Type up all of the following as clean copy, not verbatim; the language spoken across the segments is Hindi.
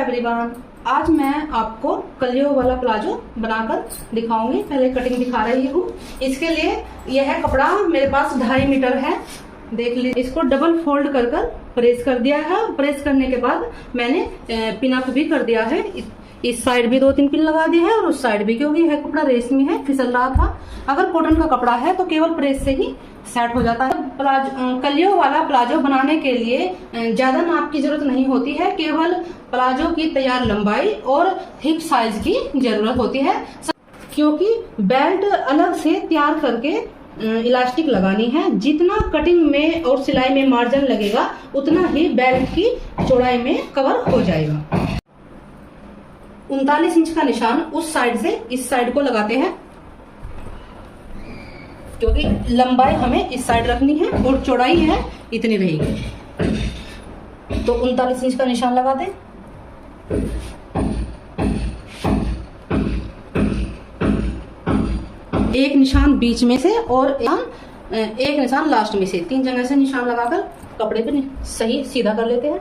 एवरीवन, आज मैं आपको कलियों वाला प्लाजो बनाकर दिखाऊंगी। पहले कटिंग दिखा रही हूँ। इसके लिए यह कपड़ा मेरे पास 2.5 मीटर है। देख लीजिए, इसको डबल फोल्ड कर प्रेस कर दिया है। प्रेस करने के बाद मैंने पिन अप भी कर दिया है। इस साइड भी 2-3 पिन लगा दिए हैं और उस साइड भी, क्योंकि यह कपड़ा रेशमी है, फिसल रहा था। अगर कॉटन का कपड़ा है तो केवल प्रेस से ही सेट हो जाता है। कलियों वाला प्लाजो बनाने के लिए ज्यादा नाप की जरूरत नहीं होती है। केवल प्लाजो की तैयार लंबाई और हिप साइज की जरूरत होती है, क्योंकि बेल्ट अलग से तैयार करके इलास्टिक लगानी है। जितना कटिंग में और सिलाई में मार्जिन लगेगा उतना ही बेल्ट की चौड़ाई में कवर हो जाएगा। 39 इंच का निशान उस साइड से इस साइड को लगाते हैं, क्योंकि लंबाई हमें इस साइड रखनी है और चौड़ाई है इतनी रहेगी। तो 39 इंच का निशान लगा दें। एक निशान बीच में से और एक निशान लास्ट में से, 3 जगह से निशान लगाकर कपड़े पे सही सीधा कर लेते हैं।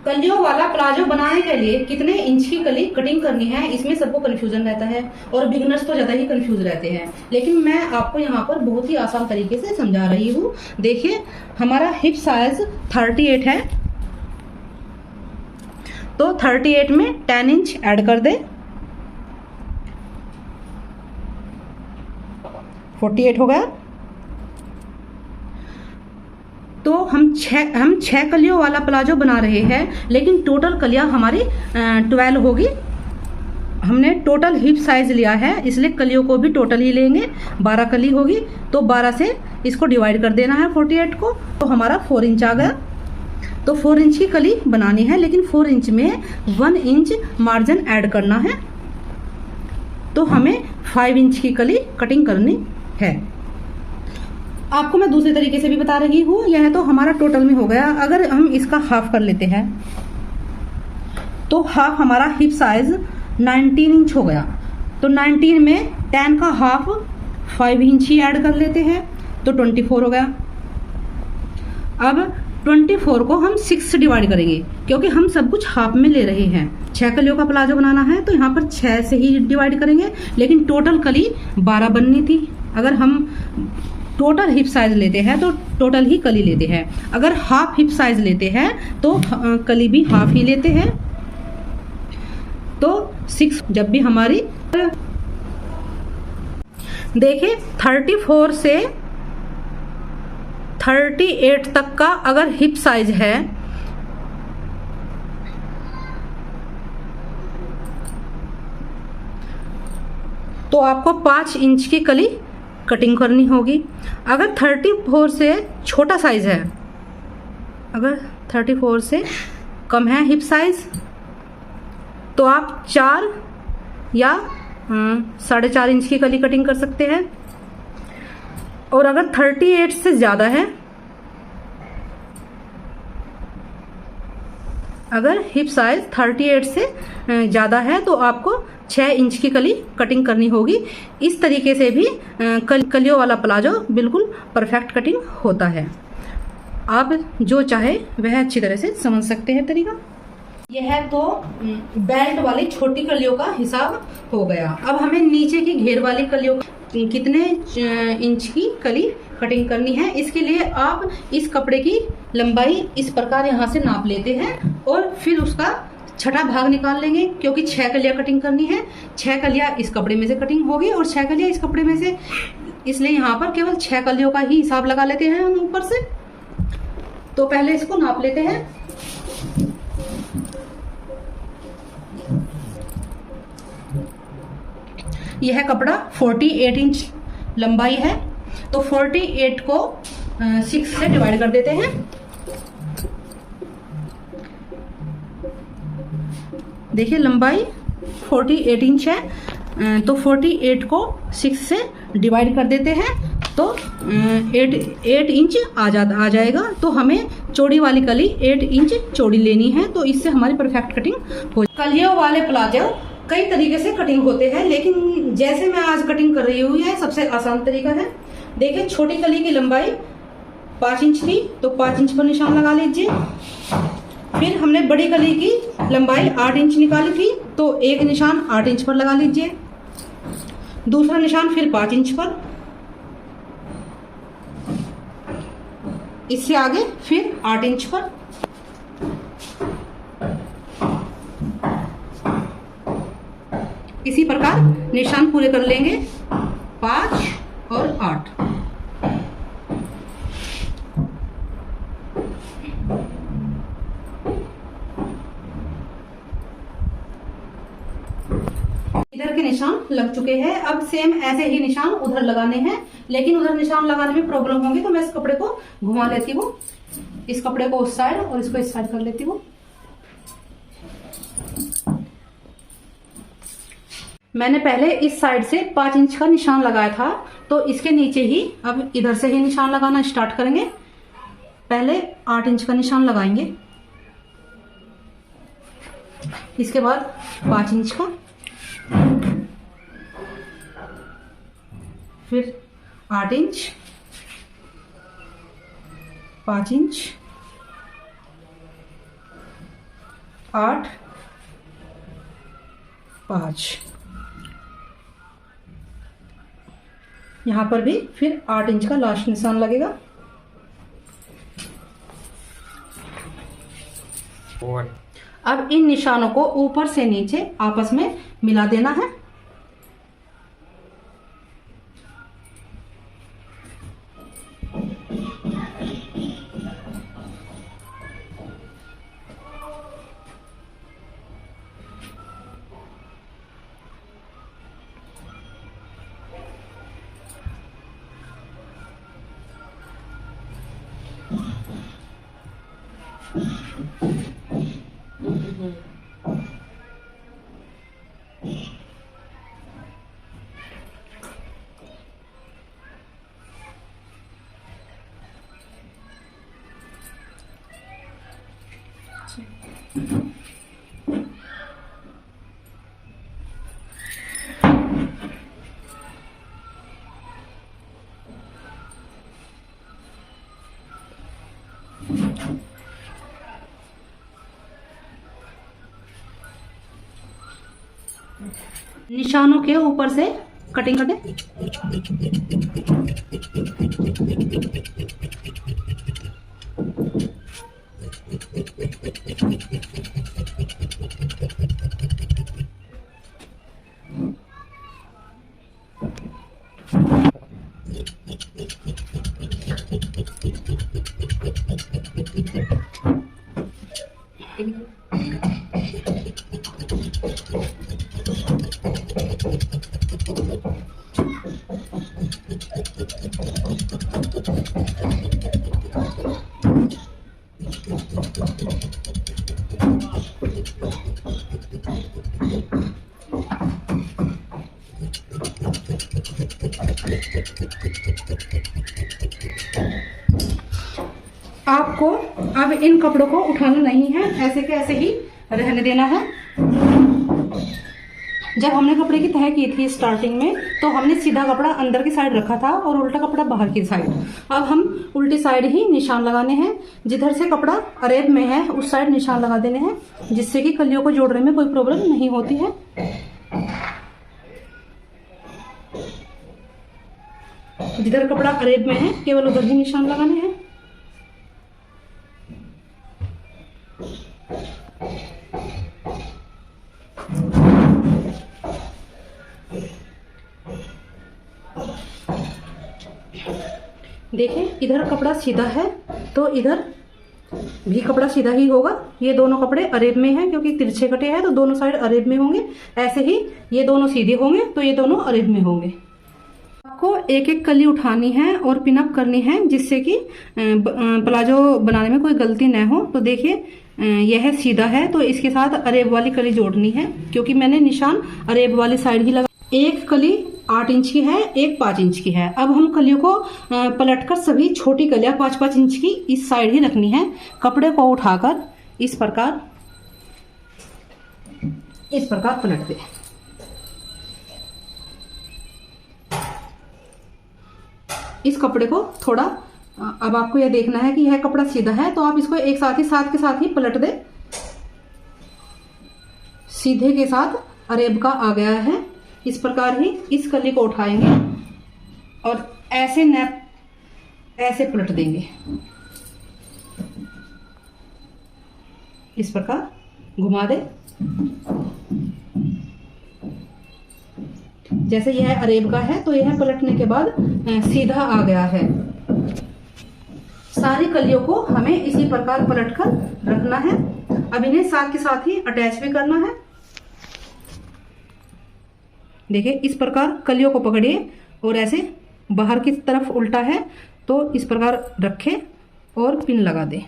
कलियों वाला प्लाजो बनाने के लिए कितने इंच की कली कटिंग करनी है, इसमें सबको कंफ्यूजन रहता है और बिगिनर्स तो ज्यादा ही कंफ्यूज रहते हैं। लेकिन मैं आपको यहाँ पर बहुत ही आसान तरीके से समझा रही हूँ। देखिए, हमारा हिप साइज 38 है, तो 38 में 10 इंच ऐड कर दे, 48 हो गया। तो हम छह कलियों वाला प्लाजो बना रहे हैं, लेकिन टोटल कलियां हमारी 12 होगी। हमने टोटल हिप साइज लिया है, इसलिए कलियों को भी टोटल ही लेंगे। 12 कली होगी, तो 12 से इसको डिवाइड कर देना है 48 को, तो हमारा 4 इंच आ गया। तो 4 इंच की कली बनानी है, लेकिन 4 इंच में 1 इंच मार्जिन ऐड करना है। तो हमें 5 इंच की कली कटिंग करनी है। आपको मैं दूसरे तरीके से भी बता रही हूँ। यह तो हमारा टोटल में हो गया। अगर हम इसका हाफ कर लेते हैं तो हाफ हमारा हिप साइज 19 इंच हो गया। तो 19 में 10 का हाफ 5 इंच ही ऐड कर लेते हैं, तो 24 हो गया। अब 24 को हम 6 से डिवाइड करेंगे, क्योंकि हम सब कुछ हाफ में ले रहे हैं। 6 कलियों का प्लाजो बनाना है, तो यहाँ पर 6 से ही डिवाइड करेंगे, लेकिन टोटल कली 12 बननी थी। अगर हम टोटल हिप साइज लेते हैं तो टोटल ही कली लेते हैं। अगर हाफ हिप साइज लेते हैं तो कली भी हाफ ही लेते हैं। तो 6 जब भी हमारी, देखिए 34 से 38 तक का अगर हिप साइज है, तो आपको 5 इंच की कली कटिंग करनी होगी। अगर 34 से छोटा साइज है, अगर 34 से कम है हिप साइज, तो आप 4 या 4.5 इंच की कली कटिंग कर सकते हैं। और अगर 38 से ज़्यादा है, अगर हिप साइज 38 से ज़्यादा है, तो आपको 6 इंच की कली कटिंग करनी होगी। इस तरीके से भी कलियों वाला प्लाजो बिल्कुल परफेक्ट कटिंग होता है। आप जो चाहे वह अच्छी तरह से समझ सकते हैं तरीका। यह तो बेल्ट वाली छोटी कलियों का हिसाब हो गया। अब हमें नीचे की घेर वाली कलियों कितने इंच की कली कटिंग करनी है, इसके लिए आप इस कपड़े की लंबाई इस प्रकार यहाँ से नाप लेते हैं और फिर उसका छठा भाग निकाल लेंगे, क्योंकि 6 कलियां कटिंग करनी है। 6 कलियां इस कपड़े में से कटिंग होगी और 6 कलियां इस कपड़े में से, इसलिए यहाँ पर केवल 6 कलियों का ही हिसाब लगा लेते हैं हम ऊपर से। तो पहले इसको नाप लेते हैं। यह कपड़ा 48 इंच लंबाई है, तो 48 को 6 से डिवाइड कर देते हैं। देखिए, लंबाई 48 इंच है, तो 48 को 6 से डिवाइड कर देते हैं, तो 8 इंच आ जाएगा। तो हमें चौड़ी वाली कली 8 इंच चौड़ी लेनी है, तो इससे हमारी परफेक्ट कटिंग हो। कलियों वाले प्लाजो कई तरीके से कटिंग होते हैं, लेकिन जैसे मैं आज कटिंग कर रही हूँ, यह सबसे आसान तरीका है। देखिए, छोटी कली की लंबाई 5 इंच थी तो 5 इंच पर निशान लगा लीजिए। फिर हमने बड़ी कली की लंबाई 8 इंच निकाली थी तो एक निशान 8 इंच पर लगा लीजिए। दूसरा निशान फिर 5 इंच पर, इससे आगे फिर 8 इंच पर। इसी प्रकार निशान पूरे कर लेंगे 5 और 8। इधर के निशान लग चुके हैं। अब सेम ऐसे ही निशान उधर लगाने हैं, लेकिन उधर निशान लगाने में प्रॉब्लम होगी तो मैं इस कपड़े को घुमा लेती हूँ, इस कपड़े को उस साइड और इसको इस साइड कर लेती हूँ। मैंने पहले इस साइड से 5 इंच का निशान लगाया था तो इसके नीचे ही अब इधर से ही निशान लगाना स्टार्ट करेंगे। पहले 8 इंच का निशान लगाएंगे, इसके बाद 5 इंच का, फिर 8 इंच, 5 इंच, 8, 5। यहां पर भी फिर 8 इंच का लास्ट निशान लगेगा। अब इन निशानों को ऊपर से नीचे आपस में मिला देना है। निशानों के ऊपर से कटिंग कर दें। आपको अब इन कपड़ों को उठाना नहीं है, ऐसे के ऐसे ही रहने देना है। जब हमने कपड़े की तह की थी स्टार्टिंग में तो हमने सीधा कपड़ा अंदर की साइड रखा था और उल्टा कपड़ा बाहर की साइड। अब हम उल्टी साइड ही निशान लगाने हैं। जिधर से कपड़ा अरेब में है उस साइड निशान लगा देने हैं, जिससे कि कलियों को जोड़ने में कोई प्रॉब्लम नहीं होती है। जिधर कपड़ा अरेब में है केवल उधर ही निशान लगाने हैं। देखें, इधर कपड़ा सीधा है तो इधर भी कपड़ा सीधा ही होगा। ये दोनों कपड़े अरेब में हैं क्योंकि तिरछे कटे हैं तो दोनों साइड अरेब में होंगे। ऐसे ही ये दोनों सीधे होंगे तो ये दोनों अरेब में होंगे। आपको एक एक कली उठानी है और पिनअप करनी है जिससे कि प्लाजो बनाने में कोई गलती न हो। तो देखिए, यह सीधा है तो इसके साथ अरेब वाली कली जोड़नी है क्योंकि मैंने निशान अरेब वाली साइड ही लगा। एक कली 8 इंच की है, एक 5 इंच की है। अब हम कलियों को पलटकर सभी छोटी कलियां 5-5 इंच की इस साइड ही रखनी है। कपड़े को उठाकर इस प्रकार पलट दे। इस कपड़े को थोड़ा अब आपको यह देखना है कि यह कपड़ा सीधा है, तो आप इसको एक साथ के साथ ही पलट दे। सीधे के साथ अरेब का आ गया है। इस प्रकार ही इस कली को उठाएंगे और ऐसे नैप ऐसे पलट देंगे। इस प्रकार घुमा दे। जैसे यह अरेब का है तो यह पलटने के बाद सीधा आ गया है। सारी कलियों को हमें इसी प्रकार पलटकर रखना है। अब इन्हें साथ के साथ ही अटैच भी करना है। देखिए इस प्रकार कलियों को पकड़िए और ऐसे बाहर की तरफ उल्टा है तो इस प्रकार रखें और पिन लगा दें।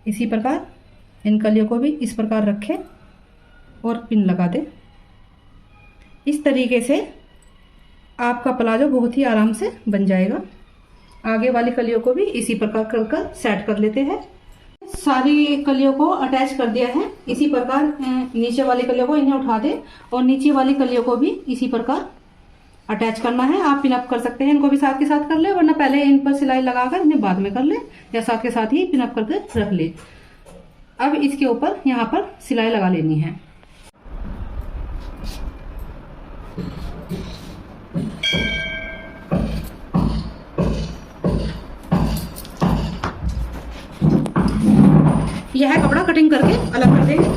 इसी प्रकार इन कलियों को भी इस प्रकार रखें और पिन लगा दें। इस तरीके से आपका प्लाजो बहुत ही आराम से बन जाएगा। आगे वाली कलियों को भी इसी प्रकार कर सेट कर लेते हैं। सारी कलियों को अटैच कर दिया है। इसी प्रकार नीचे वाली कलियों को इन्हें उठा दें और नीचे वाली कलियों को भी इसी प्रकार अटैच करना है। आप पिन अप कर सकते हैं, इनको भी साथ के साथ कर ले, वरना पहले इन पर सिलाई लगाकर इन्हें बाद में कर ले, या साथ के साथ ही पिन अप करके रख ले। अब इसके ऊपर यहाँ पर सिलाई लगा लेनी है। यह कपड़ा कटिंग करके अलग कर देंगे।